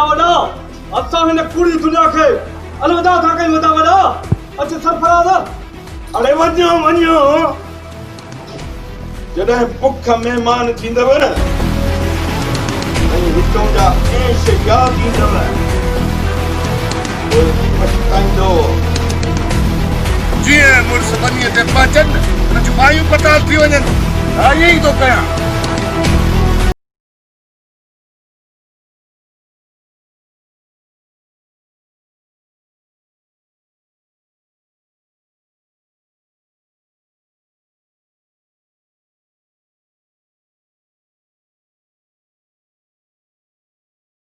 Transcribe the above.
वॾा असां हिन पूरी दुनिया खे अलविदा था कयूं वॾा अच सरफराज़ अरे वञो वञो जॾहिं बुख महिमान थींदव न ऐं हितां जा ऐश यादि ईंदव पोइ पछताईंदो जीअं मुड़ुस बनीअ ते पहुचनि हुन जूं मायूं पताल थी वञनि हा ईअं ई थो कयां